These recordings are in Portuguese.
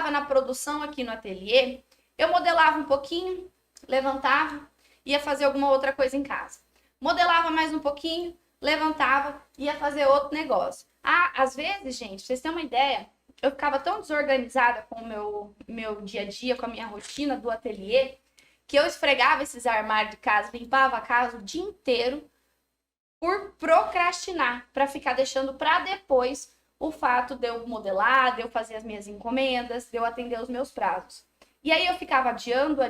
estava na produção aqui no ateliê, eu modelava um pouquinho, levantava, ia fazer alguma outra coisa em casa. Modelava mais um pouquinho, levantava, ia fazer outro negócio. Ah, às vezes, gente, vocês têm uma ideia, eu ficava tão desorganizada com o meu dia a dia, com a minha rotina do ateliê, que eu esfregava esses armários de casa, limpava a casa o dia inteiro por procrastinar, para ficar deixando para depois o fato de eu modelar, de eu fazer as minhas encomendas, de eu atender os meus prazos. E aí eu ficava adiando,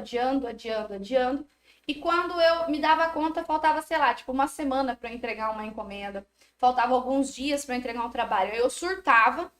e quando eu me dava conta, faltava, sei lá, tipo uma semana para eu entregar uma encomenda, faltava alguns dias para eu entregar um trabalho. Eu surtava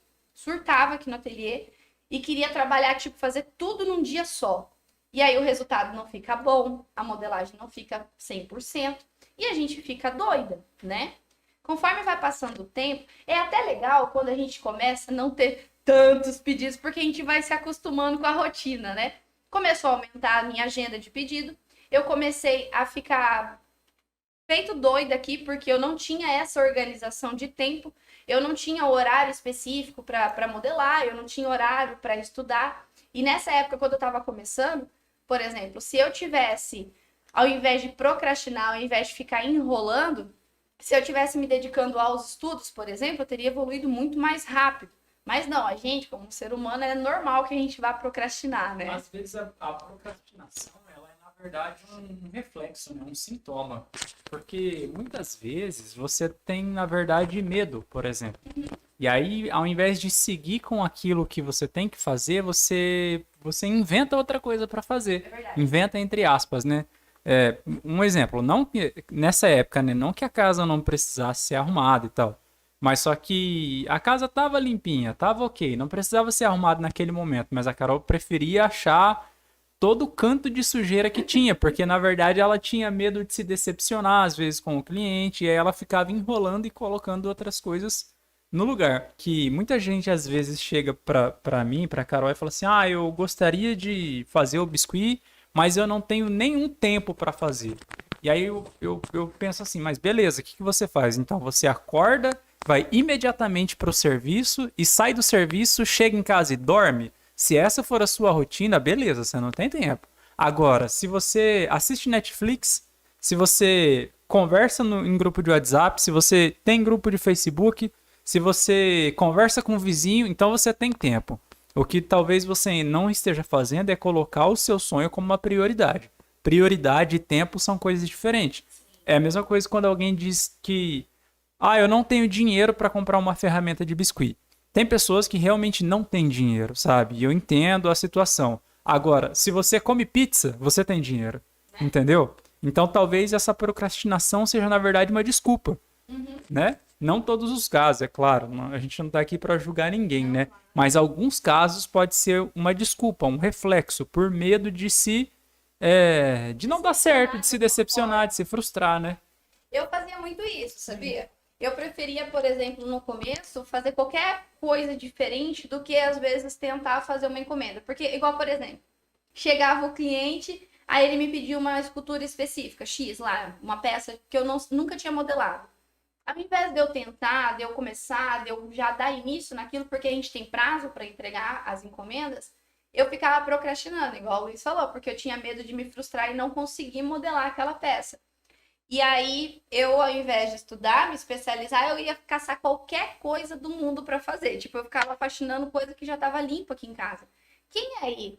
aqui no ateliê e queria trabalhar, tipo, fazer tudo num dia só. E aí o resultado não fica bom, a modelagem não fica 100% e a gente fica doida, né? Conforme vai passando o tempo, é até legal quando a gente começa a não ter tantos pedidos, porque a gente vai se acostumando com a rotina, né? Começou a aumentar a minha agenda de pedido, eu comecei a ficar feito doida aqui, porque eu não tinha essa organização de tempo, eu não tinha horário específico para modelar, eu não tinha horário para estudar. E nessa época, quando eu estava começando, por exemplo, se eu tivesse, ao invés de procrastinar, ao invés de ficar enrolando, se eu tivesse me dedicando aos estudos, por exemplo, eu teria evoluído muito mais rápido. Mas não, a gente, como ser humano, é normal que a gente vá procrastinar, né? Às vezes a procrastinação, ela é na verdade um reflexo, né? Um sintoma. Porque muitas vezes você tem, na verdade, medo, por exemplo. E aí, ao invés de seguir com aquilo que você tem que fazer, você inventa outra coisa para fazer. É verdade. Inventa entre aspas, né? Um exemplo, não que, nessa época, né, não que a casa não precisasse ser arrumada e tal, mas só que a casa tava limpinha, tava ok, não precisava ser arrumada naquele momento, mas a Carol preferia achar todo o canto de sujeira que tinha, porque na verdade ela tinha medo de se decepcionar às vezes com o cliente, e aí ela ficava enrolando e colocando outras coisas no lugar. Que muita gente às vezes chega pra mim, pra Carol, e fala assim: ah, eu gostaria de fazer o biscuit, mas eu não tenho nenhum tempo para fazer. E aí eu penso assim, mas beleza, o que você faz? Então você acorda, vai imediatamente para o serviço e sai do serviço, chega em casa e dorme. Se essa for a sua rotina, beleza, você não tem tempo. Agora, se você assiste Netflix, se você conversa em grupo de WhatsApp, se você tem grupo de Facebook, se você conversa com o vizinho, então você tem tempo. O que talvez você não esteja fazendo é colocar o seu sonho como uma prioridade. Prioridade e tempo são coisas diferentes. É a mesma coisa quando alguém diz que eu não tenho dinheiro para comprar uma ferramenta de biscuit. Tem pessoas que realmente não têm dinheiro, sabe? E eu entendo a situação. Agora, se você come pizza, você tem dinheiro. Entendeu? Então talvez essa procrastinação seja, na verdade, uma desculpa, né? Não todos os casos, é claro. A gente não está aqui para julgar ninguém, né? Mas alguns casos pode ser uma desculpa, um reflexo, por medo de de não dar certo, de se decepcionar, de se frustrar, né? Eu fazia muito isso, sabia? Eu preferia, por exemplo, no começo, fazer qualquer coisa diferente do que, às vezes, tentar fazer uma encomenda. Porque, igual, por exemplo, chegava o cliente, aí ele me pediu uma escultura específica, X lá, uma peça que eu nunca tinha modelado. Ao invés de eu tentar, de eu começar, de eu já dar início naquilo, porque a gente tem prazo para entregar as encomendas, eu ficava procrastinando, igual o Luiz falou, porque eu tinha medo de me frustrar e não conseguir modelar aquela peça. E aí, eu, ao invés de estudar, me especializar, eu ia caçar qualquer coisa do mundo para fazer. Tipo, eu ficava faxinando coisa que já estava limpa aqui em casa. Quem aí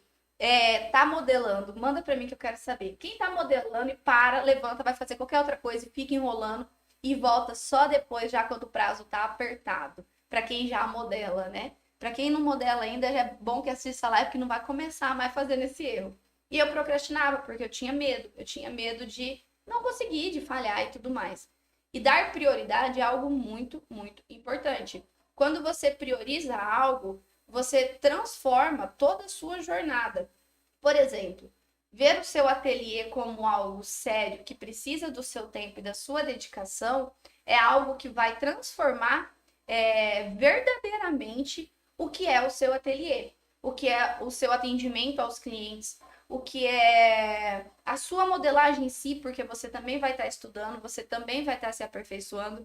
tá modelando? Manda para mim que eu quero saber. Quem tá modelando e para, levanta, vai fazer qualquer outra coisa e fica enrolando e volta só depois, já quando o prazo tá apertado. Para quem já modela, né? Para quem não modela ainda, já é bom que assista a live, que não vai começar mais fazendo esse erro. E eu procrastinava, porque eu tinha medo. Eu tinha medo de não conseguir, de falhar e tudo mais. E dar prioridade é algo muito, muito importante. Quando você prioriza algo, você transforma toda a sua jornada. Por exemplo, ver o seu ateliê como algo sério, que precisa do seu tempo e da sua dedicação, é algo que vai transformar verdadeiramente o que é o seu ateliê, o que é o seu atendimento aos clientes, o que é a sua modelagem em si, porque você também vai estar estudando, você também vai estar se aperfeiçoando.